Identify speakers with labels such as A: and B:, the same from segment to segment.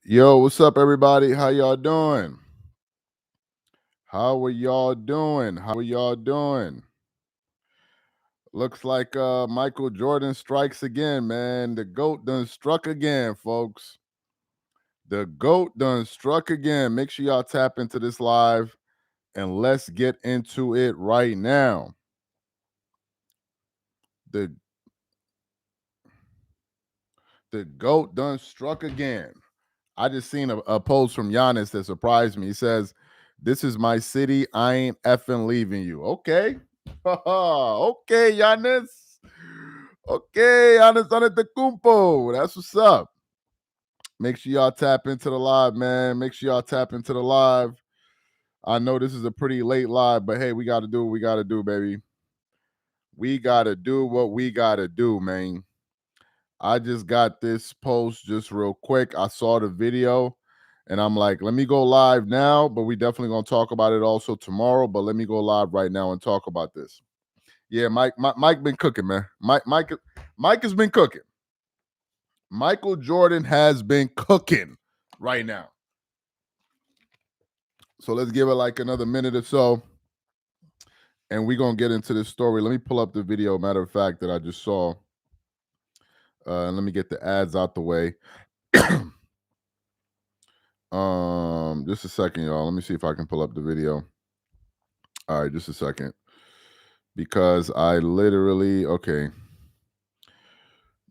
A: Yo, what's up, everybody? How y'all doing? How are y'all doing? How are y'all doing? Looks like Michael Jordan strikes again, man. The GOAT done struck again, folks. The GOAT done struck again. Make sure y'all tap into this live and let's get into it right now. The GOAT done struck again. I just seen a post from Giannis that surprised me. He says, "This is my city. I ain't effing leaving you." Okay. Okay, Giannis. Okay, Giannis Antetokounmpo. That's what's up. Make sure y'all tap into the live, man. Make sure y'all tap into the live. I know this is a pretty late live, but hey, we got to do what we got to do, baby. We got to do what we got to do, man. I just got this post just real quick. I saw the video and I'm like, let me go live now, but we definitely going to talk about it also tomorrow, but let me go live right now and talk about this. Yeah, Mike been cooking, man. Mike has been cooking. Michael Jordan has been cooking right now. So let's give it like another minute or so and we're going to get into this story. Let me pull up the video, matter of fact, that I just saw. Let me get the ads out the way. Just a second, y'all. Let me see if I can pull up the video. All right, just a second. Because I literally, okay.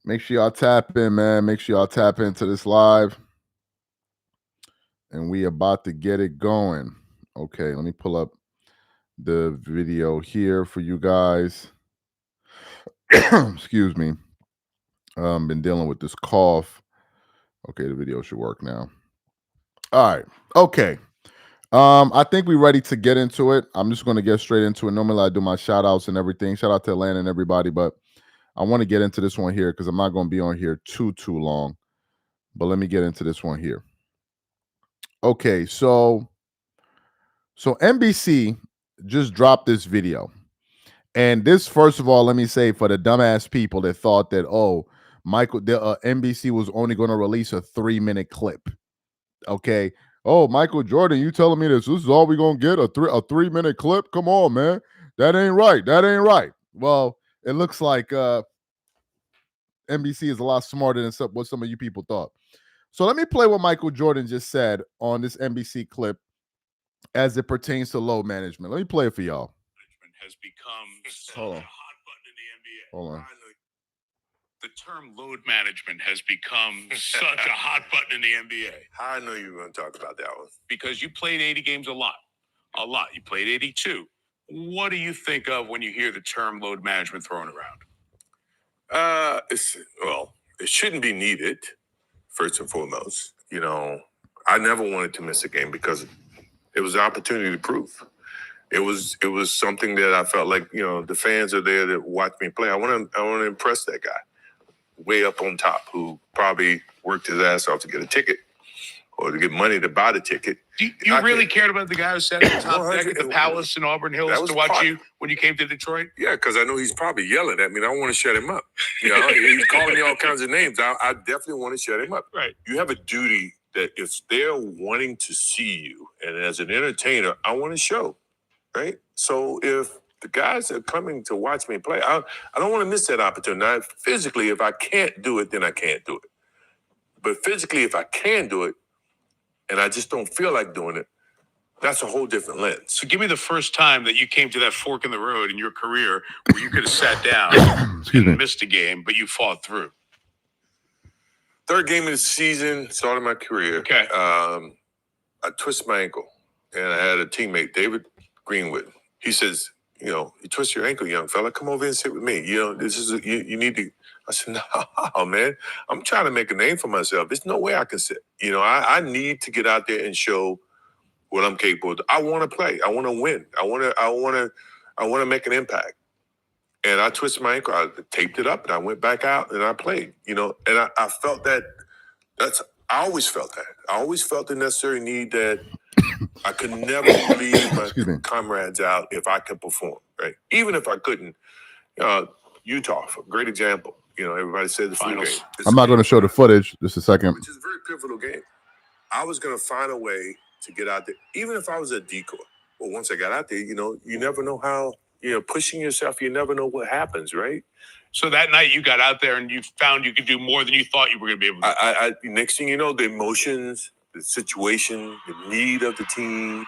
A: Make sure y'all tap in, man. Make sure y'all tap into this live. And we about to get it going. Okay, let me pull up the video here for you guys. Excuse me. Been dealing with this cough. Okay, the video should work now. All right. Okay. I think we're ready to get into it. I'm just going to get straight into it. Normally I do my shout outs and everything. Shout out to Atlanta and everybody, but I want to get into this one here because I'm not going to be on here too long. But let me get into this one here. Okay, so NBC just dropped this video. And this, first of all, let me say for the dumbass people that thought that, NBC was only going to release a 3-minute clip. Okay. Oh, Michael Jordan, you telling me this is all we're going to get, a 3-minute clip? Come on, man. That ain't right. That ain't right. Well, it looks like NBC is a lot smarter than what some of you people thought. So let me play what Michael Jordan just said on this NBC clip as it pertains to load management. Let me play it for y'all.
B: Has become such
A: Hold
B: a
A: on.
B: hot button in the NBA.
A: Hold on.
B: The term load management has become such a hot button in the NBA.
C: I know you were going to talk about that one.
B: Because you played 80 games a lot. A lot. You played 82. What do you think of when you hear the term load management thrown around?
C: It shouldn't be needed, first and foremost. You know, I never wanted to miss a game because it was an opportunity to prove. It was something that I felt like, the fans are there to watch me play. I want to impress that guy way up on top who probably worked his ass off to get a ticket or to get money to buy the ticket.
B: You really cared about the guy who sat at the top deck at the Palace in Auburn Hills to watch you when you came to Detroit?
C: Yeah, because I know he's probably yelling at me and I want to shut him up. He's calling me all kinds of names. I definitely want to shut him up.
B: Right.
C: You have a duty that if they're wanting to see you, and as an entertainer, I want to show, right? So if the guys are coming to watch me play, I don't want to miss that opportunity. Now, physically, if I can't do it, then I can't do it. But physically, if I can do it, and I just don't feel like doing it, that's a whole different lens.
B: So give me the first time that you came to that fork in the road in your career where you could have sat down and missed a game, but you fought through.
C: Third game of the season, started my career.
B: Okay.
C: I twisted my ankle, and I had a teammate, David Greenwood. He says, you twist your ankle, young fella. Come over and sit with me. This is you need to. I said, no, man. I'm trying to make a name for myself. There's no way I can sit. I need to get out there and show what I'm capable of. I want to play. I want to win. I want to make an impact. And I twisted my ankle. I taped it up, and I went back out, and I played. And I felt that. I always felt that. I always felt the necessary need that I could never leave my comrades out if I could perform. Right, even if I couldn't. Utah, great example. Everybody said the flu game.
A: I'm not going to show the footage. Just a second.
C: Which is a very pivotal game. I was going to find a way to get out there, even if I was a decoy. Well, once I got out there, you never know how, pushing yourself, you never know what happens, right?
B: So that night you got out there and you found you could do more than you thought you were going to be able to.
C: Next thing you know, the emotions, the situation, the need of the team,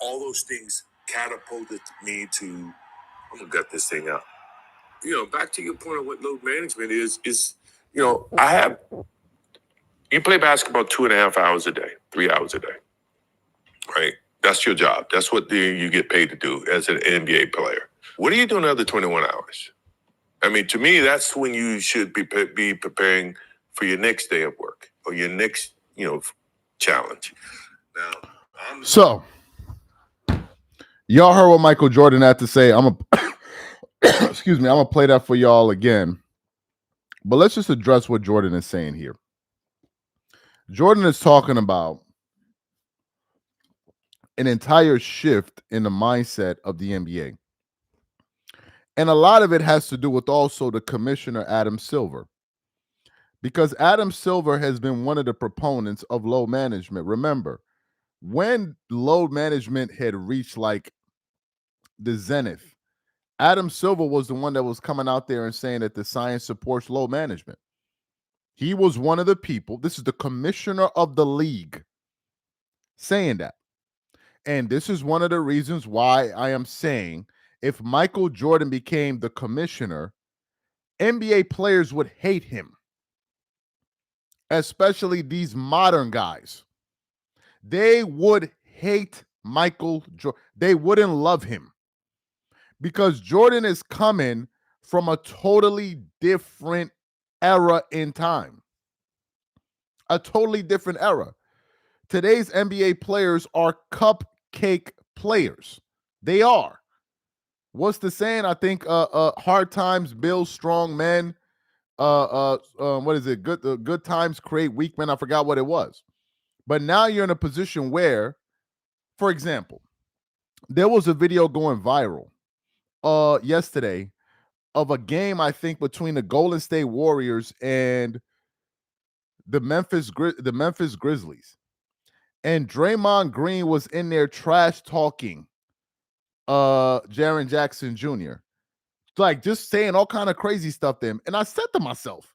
C: all those things catapulted me to, I'm going to gut this thing out. Back to your point of what load management is, you play basketball 2.5 hours a day, 3 hours a day, right? That's your job. That's what you get paid to do as an NBA player. What are you doing the other 21 hours? I mean, to me, that's when you should be preparing for your next day of work or your next, challenge. Now,
A: So, y'all heard what Michael Jordan had to say. Excuse me, I'm gonna play that for y'all again. But let's just address what Jordan is saying here. Jordan is talking about an entire shift in the mindset of the NBA. And a lot of it has to do with also the commissioner, Adam Silver. Because Adam Silver has been one of the proponents of load management. Remember, when load management had reached like the zenith, Adam Silver was the one that was coming out there and saying that the science supports load management. He was one of the people. This is the commissioner of the league saying that. And this is one of the reasons why I am saying if Michael Jordan became the commissioner, NBA players would hate him, especially these modern guys. They would hate Michael Jordan. They wouldn't love him because Jordan is coming from a totally different era in time. A totally different era. Today's NBA players are cupcake players. They are. What's the saying? I think hard times build strong men. What is it? Good times create weak men. I forgot what it was. But now you're in a position where, for example, there was a video going viral yesterday of a game, I think, between the Golden State Warriors and the Memphis Grizzlies. And Draymond Green was in there trash talking Jaren Jackson Jr. Like just saying all kind of crazy stuff to him. And I said to myself,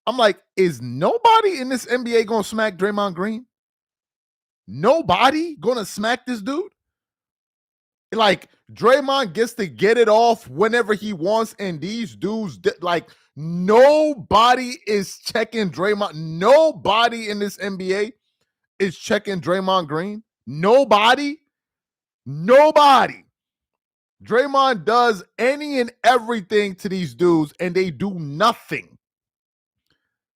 A: I'm like, is nobody in this NBA gonna smack Draymond Green? Nobody gonna smack this dude? Like Draymond gets to get it off whenever he wants, and these dudes, like nobody is checking Draymond. Nobody in this NBA is checking Draymond Green. Nobody. Draymond does any and everything to these dudes, and they do nothing.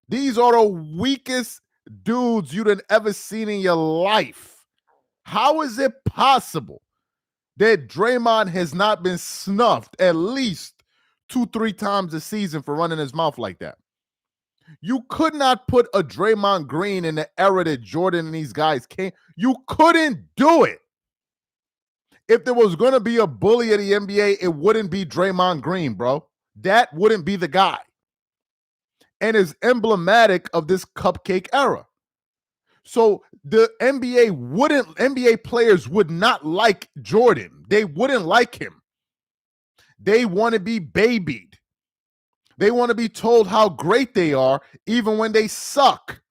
A: These are the weakest dudes you'd ever seen in your life. How is it possible that Draymond has not been snuffed at least 2-3 times a season for running his mouth like that? You could not put a Draymond Green in the era that Jordan and these guys came. You couldn't do it. If there was going to be a bully of the NBA, it wouldn't be Draymond Green, bro. That wouldn't be the guy. And is emblematic of this cupcake era. So the NBA players would not like Jordan. They wouldn't like him. They want to be babied. They want to be told how great they are, even when they suck.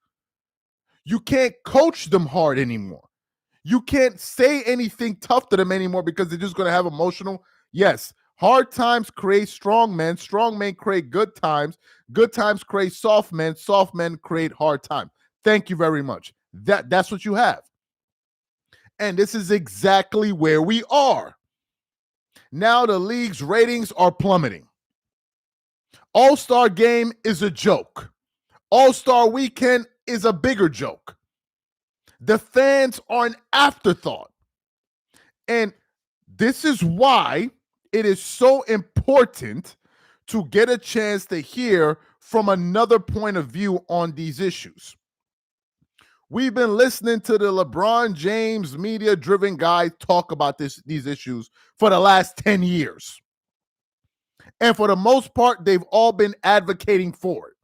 A: You can't coach them hard anymore. You can't say anything tough to them anymore because they're just going to have emotional. Yes, hard times create strong men. Strong men create good times. Good times create soft men. Soft men create hard times. Thank you very much. That's what you have. And this is exactly where we are. Now the league's ratings are plummeting. All-Star game is a joke. All-Star weekend is a bigger joke. The fans are an afterthought. And this is why it is so important to get a chance to hear from another point of view on these issues. We've been listening to the LeBron James media-driven guy talk about these issues for the last 10 years. And for the most part, they've all been advocating for it.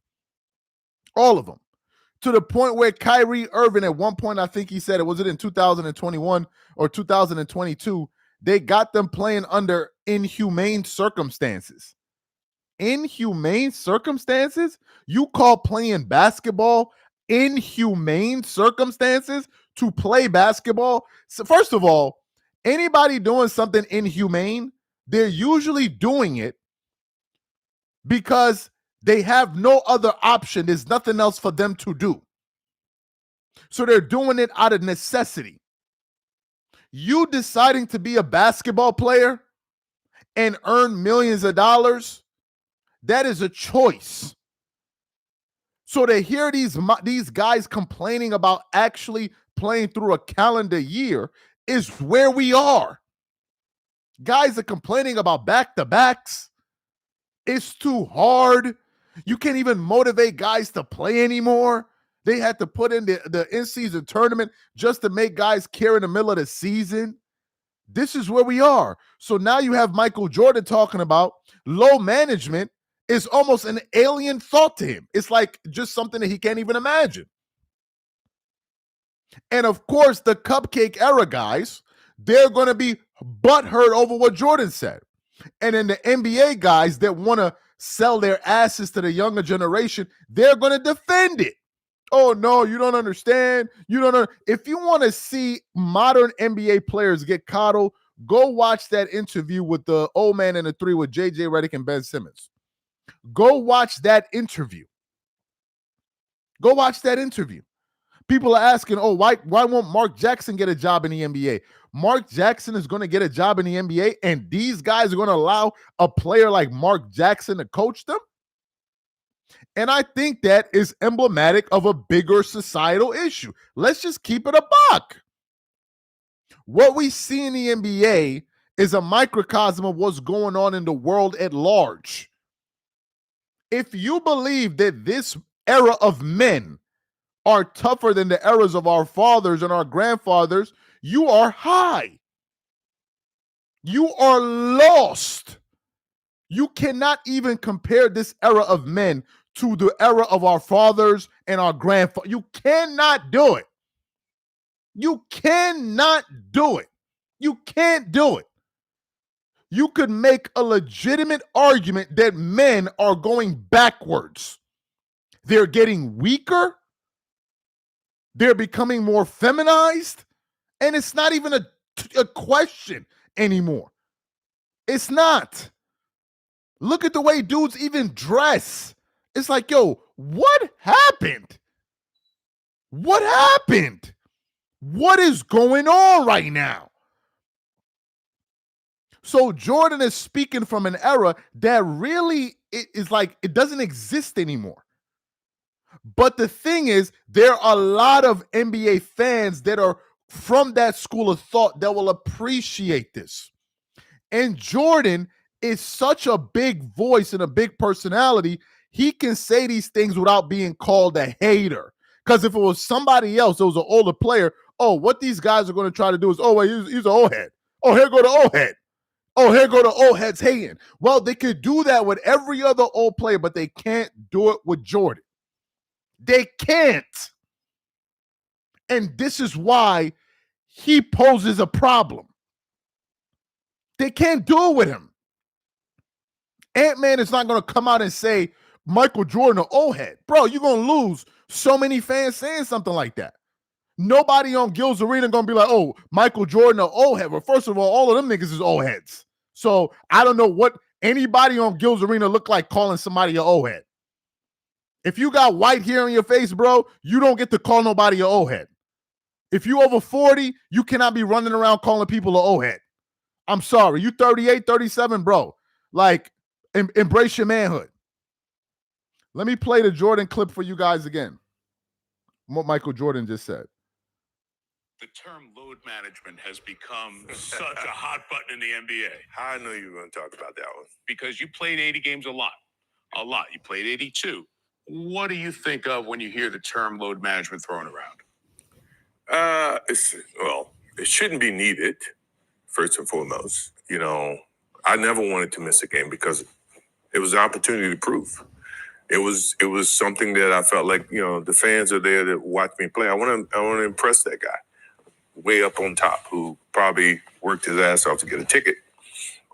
A: All of them. to the point where Kyrie Irving, at one point, I think he said, was it in 2021 or 2022, they got them playing under inhumane circumstances. Inhumane circumstances? You call playing basketball inhumane circumstances to play basketball? So first of all, anybody doing something inhumane, they're usually doing it because they have no other option. There's nothing else for them to do. So they're doing it out of necessity. You deciding to be a basketball player and earn millions of dollars, that is a choice. So to hear these guys complaining about actually playing through a calendar year is where we are. Guys are complaining about back-to-backs. It's too hard. You can't even motivate guys to play anymore. They had to put in the in-season tournament just to make guys care in the middle of the season. This is where we are. So now you have Michael Jordan talking about low management is almost an alien thought to him. It's like just something that he can't even imagine. And of course, the cupcake era guys, they're going to be butthurt over what Jordan said. And then the NBA guys that want to sell their asses to the younger generation, they're going to defend it. Oh, no, you don't understand. You don't know. If you want to see modern NBA players get coddled, go watch that interview with the old man in the three with J.J. Redick and Ben Simmons. Go watch that interview. Go watch that interview. People are asking, oh, why won't Mark Jackson get a job in the NBA? Mark Jackson is going to get a job in the NBA, and these guys are going to allow a player like Mark Jackson to coach them? And I think that is emblematic of a bigger societal issue. Let's just keep it a buck. What we see in the NBA is a microcosm of what's going on in the world at large. If you believe that this era of men are tougher than the eras of our fathers and our grandfathers, you are high. You are lost. You cannot even compare this era of men to the era of our fathers and our grandfathers. You cannot do it. You cannot do it. You can't do it. You could make a legitimate argument that men are going backwards. They're getting weaker. They're becoming more feminized. And it's not even a question anymore. It's not. Look at the way dudes even dress. It's like, yo, what happened? What happened? What is going on right now? So Jordan is speaking from an era that really is like, it doesn't exist anymore. But the thing is, there are a lot of NBA fans that are from that school of thought that will appreciate this. And Jordan is such a big voice and a big personality, he can say these things without being called a hater. Because if it was somebody else, it was an older player, oh, what these guys are going to try to do is, oh, wait, he's an old head. Oh, here go the old head. Oh, here go the old heads hating. Well, they could do that with every other old player, but they can't do it with Jordan. They can't. And this is why he poses a problem. They can't do it with him. Ant-Man is not going to come out and say, Michael Jordan, an old head. Bro, you're going to lose so many fans saying something like that. Nobody on Gil's Arena going to be like, oh, Michael Jordan, an old head. Well, first of all of them niggas is old heads. So I don't know what anybody on Gil's Arena look like calling somebody an old head. If you got white hair on your face, bro, you don't get to call nobody an old head. If you over 40, you cannot be running around calling people an old head. I'm sorry. You 38, 37, bro. Like, embrace your manhood. Let me play the Jordan clip for you guys again. What Michael Jordan just said.
B: The term load management has become such a hot button in the NBA.
C: I knew you were going to talk about that one.
B: Because you played 80 games a lot. A lot. You played 82. What do you think of when you hear the term load management thrown around?
C: It shouldn't be needed, first and foremost. You know, I never wanted to miss a game because it was an opportunity to prove. It was something that I felt like, the fans are there to watch me play. I want to impress that guy way up on top who probably worked his ass off to get a ticket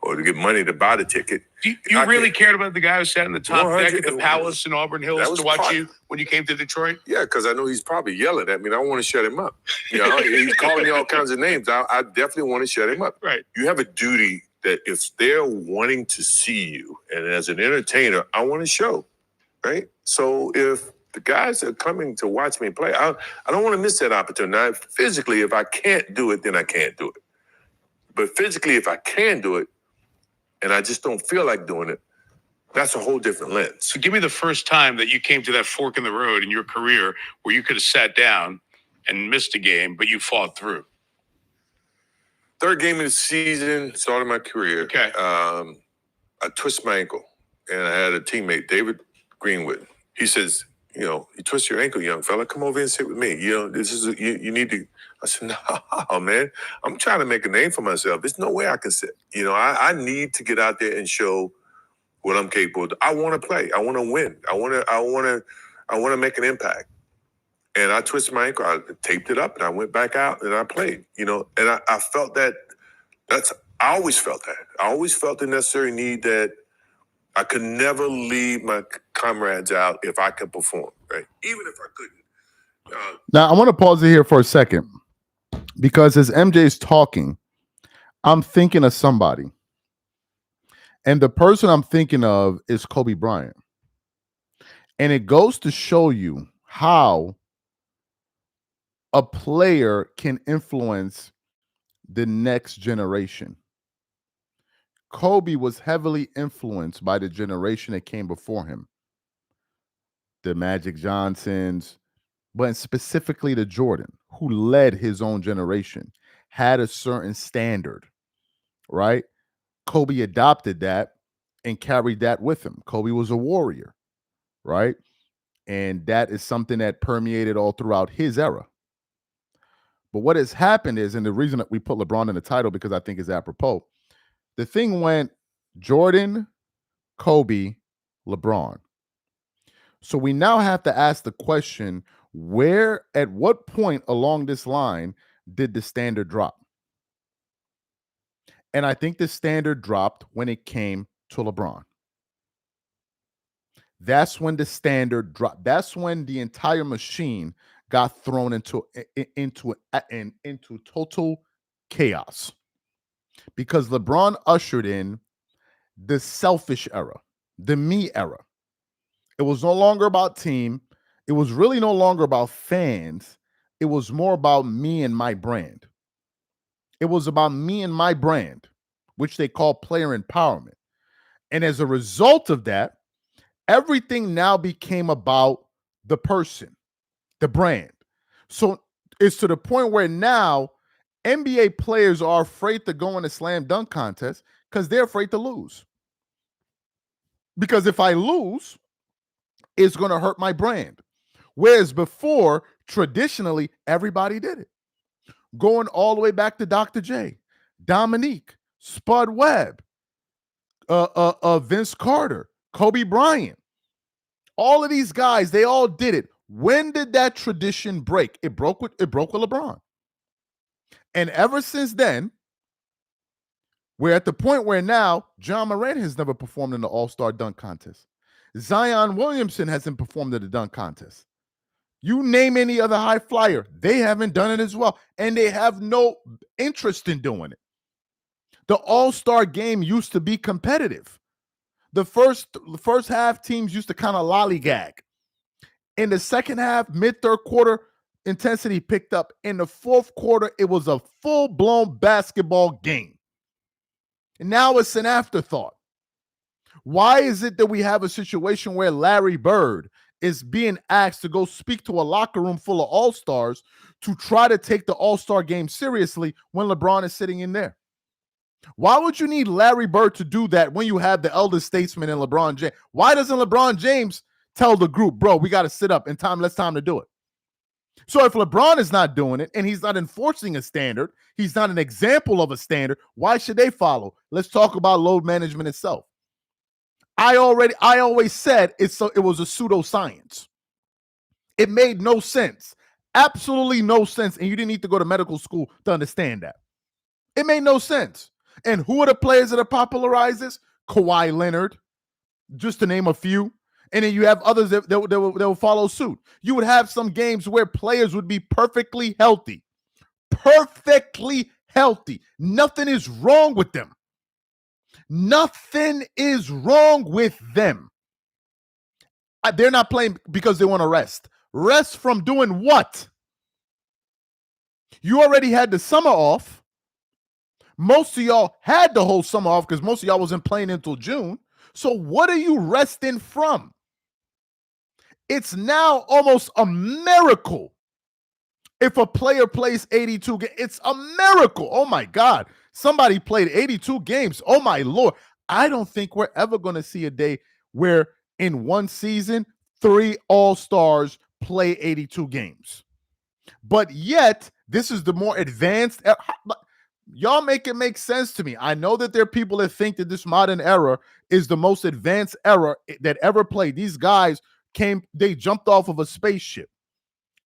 C: or to get money to buy the ticket.
B: You really cared about the guy who sat in the top deck at the Palace in Auburn Hills to watch you when you came to Detroit?
C: Yeah, because I know he's probably yelling at me. And I want to shut him up. He's calling me all kinds of names. I definitely want to shut him up.
B: Right.
C: You have a duty that if they're wanting to see you, and as an entertainer, I want to show, right? So if the guys are coming to watch me play, I don't want to miss that opportunity. Now, physically, if I can't do it, then I can't do it. But physically, if I can do it, and I just don't feel like doing it, that's a whole different lens.
B: So give me the first time that you came to that fork in the road in your career where you could have sat down and missed a game, but you fought through.
C: Third game of the season, started my career.
B: Okay.
C: I twist my ankle, and I had a teammate, David Greenwood. He says, you twist your ankle, young fella. Come over and sit with me. This is you need to. I said, no, man. I'm trying to make a name for myself. There's no way I can sit. I need to get out there and show what I'm capable of. I want to play. I want to win. I want to make an impact. And I twisted my ankle. I taped it up, and I went back out, and I played. And I felt that. I always felt that. I always felt the necessary need that I could never leave my comrades out if I could perform, right? Even if I couldn't.
A: Now, I want to pause it here for a second because as MJ is talking, I'm thinking of somebody. And the person I'm thinking of is Kobe Bryant. And it goes to show you how a player can influence the next generation. Kobe was heavily influenced by the generation that came before him. The Magic Johnsons, but specifically the Jordan, who led his own generation, had a certain standard, right? Kobe adopted that and carried that with him. Kobe was a warrior, right? And that is something that permeated all throughout his era. But what has happened is, and the reason that we put LeBron in the title because I think is apropos, the thing went Jordan, Kobe, LeBron. So we now have to ask the question, at what point along this line did the standard drop? And I think the standard dropped when it came to LeBron. That's when the standard dropped. That's when the entire machine got thrown into total chaos. Because LeBron ushered in the selfish era, the me era. It was no longer about team. It was really no longer about fans. It was more about me and my brand. It was about me and my brand, which they call player empowerment. And as a result of that, everything now became about the person, the brand. So it's to the point where now NBA players are afraid to go in a slam dunk contest because they're afraid to lose. Because if I lose, it's going to hurt my brand. Whereas before, traditionally, everybody did it. Going all the way back to Dr. J, Dominique, Spud Webb, Vince Carter, Kobe Bryant. All of these guys, they all did it. When did that tradition break? It broke with LeBron. And ever since then, we're at the point where now John Morant has never performed in the All-Star dunk contest. Zion Williamson hasn't performed in the dunk contest. You name any other high flyer, they haven't done it as well. And they have no interest in doing it. The All-Star game used to be competitive. The first half teams used to kind of lollygag. In the second half, mid-third quarter, intensity picked up. In the fourth quarter, it was a full-blown basketball game. And now it's an afterthought. Why is it that we have a situation where Larry Bird is being asked to go speak to a locker room full of all-stars to try to take the all-star game seriously when LeBron is sitting in there? Why would you need Larry Bird to do that when you have the elder statesman in LeBron James? Why doesn't LeBron James tell the group, bro, we got to sit up and let's time to do it? So if LeBron is not doing it and he's not enforcing a standard, he's not an example of a standard, why should they follow? Let's talk about load management itself. I always said it was a pseudoscience. It made no sense. Absolutely no sense. And you didn't need to go to medical school to understand that. It made no sense. And who are the players that are popularized this? Kawhi Leonard, just to name a few. And then you have others that will follow suit. You would have some games where players would be perfectly healthy. Perfectly healthy. Nothing is wrong with them. Nothing is wrong with them. They're not playing because they want to rest. Rest from doing what? You already had the summer off. Most of y'all had the whole summer off because most of y'all wasn't playing until June. So what are you resting from? It's now almost a miracle if a player plays 82 games. It's a miracle. Oh, my God. Somebody played 82 games. Oh, my Lord. I don't think we're ever going to see a day where in one season, 3 all-stars play 82 games. But yet, this is the more advanced. Y'all make it make sense to me. I know that there are people that think that this modern era is the most advanced era that ever played. These guys they jumped off of a spaceship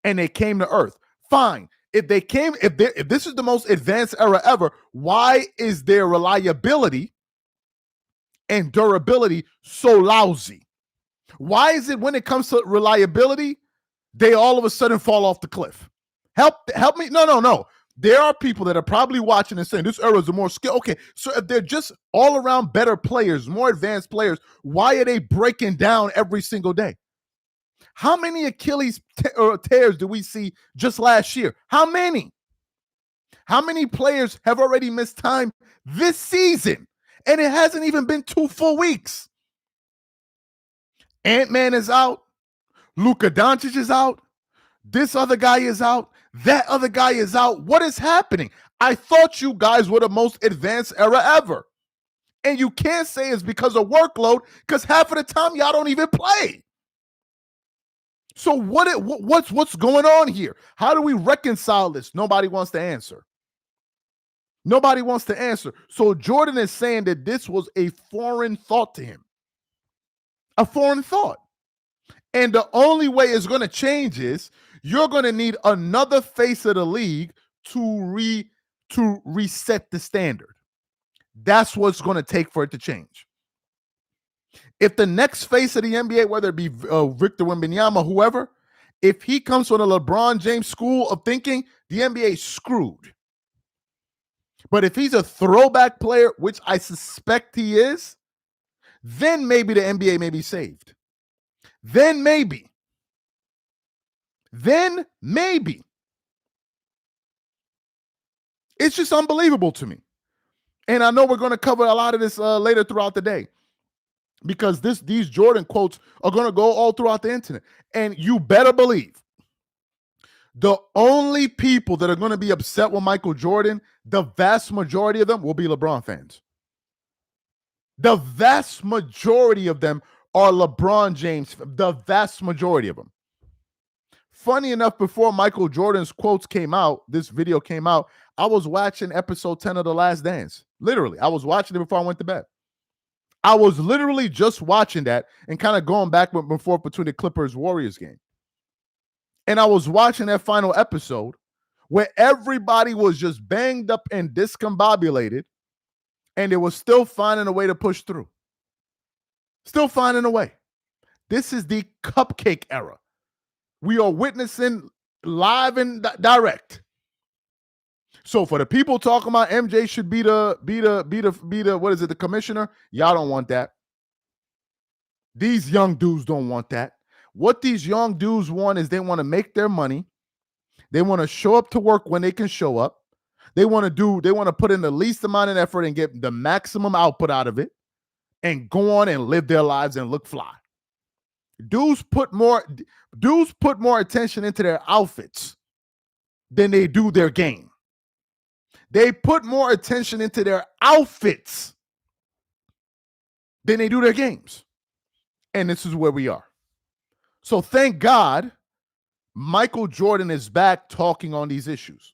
A: and they came to Earth. Fine. If this is the most advanced era ever, why is their reliability and durability so lousy? Why is it when it comes to reliability, they all of a sudden fall off the cliff? Help me. No. There are people that are probably watching and saying this era is a more skill. Okay, so if they're just all around better players, more advanced players, why are they breaking down every single day? How many Achilles tears do we see just last year? How many? How many players have already missed time this season? And it hasn't even been 2 full weeks. Ant-Man is out. Luka Doncic is out. This other guy is out. That other guy is out. What is happening? I thought you guys were the most advanced era ever. And you can't say it's because of workload because half of the time y'all don't even play. So what's going on here? How do we reconcile this? Nobody wants to answer. Nobody wants to answer. So Jordan is saying that this was a foreign thought to him. A foreign thought. And the only way it's going to change is you're going to need another face of the league to reset the standard. That's what's going to take for it to change. If the next face of the NBA, whether it be Victor Wembanyama, whoever, if he comes from the LeBron James school of thinking, the NBA is screwed. But if he's a throwback player, which I suspect he is, then maybe the NBA may be saved. Then maybe. It's just unbelievable to me. And I know we're going to cover a lot of this later throughout the day because these Jordan quotes are going to go all throughout the internet. And you better believe the only people that are going to be upset with Michael Jordan, the vast majority of them will be LeBron fans. The vast majority of them are LeBron James, the vast majority of them. Funny enough, before Michael Jordan's quotes came out, this video came out, I was watching episode 10 of The Last Dance. Literally, I was watching it before I went to bed. I was literally just watching that and kind of going back and forth between the Clippers-Warriors game. And I was watching that final episode where everybody was just banged up and discombobulated, and they were still finding a way to push through. Still finding a way. This is the cupcake era. We are witnessing live and direct. So for the people talking about MJ should be the what is it, the commissioner? Y'all don't want that. These young dudes don't want that. What these young dudes want is they want to make their money. They want to show up to work when they can show up. They want to put in the least amount of effort and get the maximum output out of it and go on and live their lives and look fly. Dudes put more attention into their outfits than they do their game. They put more attention into their outfits than they do their games. And this is where we are. So thank God Michael Jordan is back talking on these issues.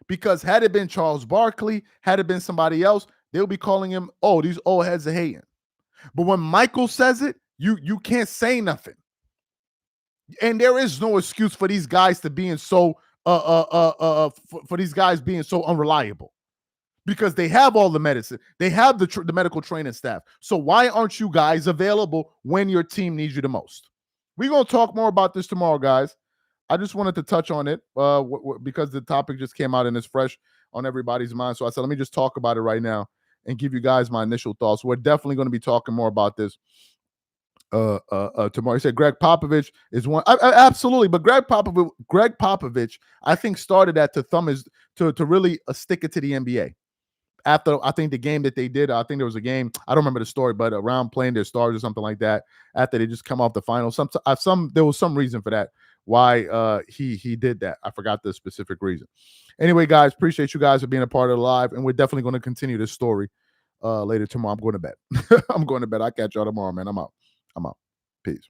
A: Because had it been Charles Barkley, had it been somebody else, they'll be calling him, oh, these old heads are hating. But when Michael says it, you can't say nothing. And there is no excuse for these guys to being so for these guys being so unreliable, because they have all the medicine, they have the medical training staff. So why aren't you guys available when your team needs you the most? We're gonna talk more about this tomorrow, guys. I just wanted to touch on it because the topic just came out and it's fresh on everybody's mind. So I said, let me just talk about it right now and give you guys my initial thoughts. We're definitely going to be talking more about this tomorrow. He said Greg Popovich is one. Absolutely, but Greg Popovich, I think, started that to really stick it to the NBA. After, I think, the game that they did, I think there was a game, I don't remember the story, but around playing their stars or something like that, after they just come off the final, there was some reason for that, why he did that. I forgot the specific reason. Anyway, guys, appreciate you guys for being a part of the live, and we're definitely going to continue this story later tomorrow. I'm going to bed. I'm going to bed. I'll catch y'all tomorrow, man. I'm out. Peace.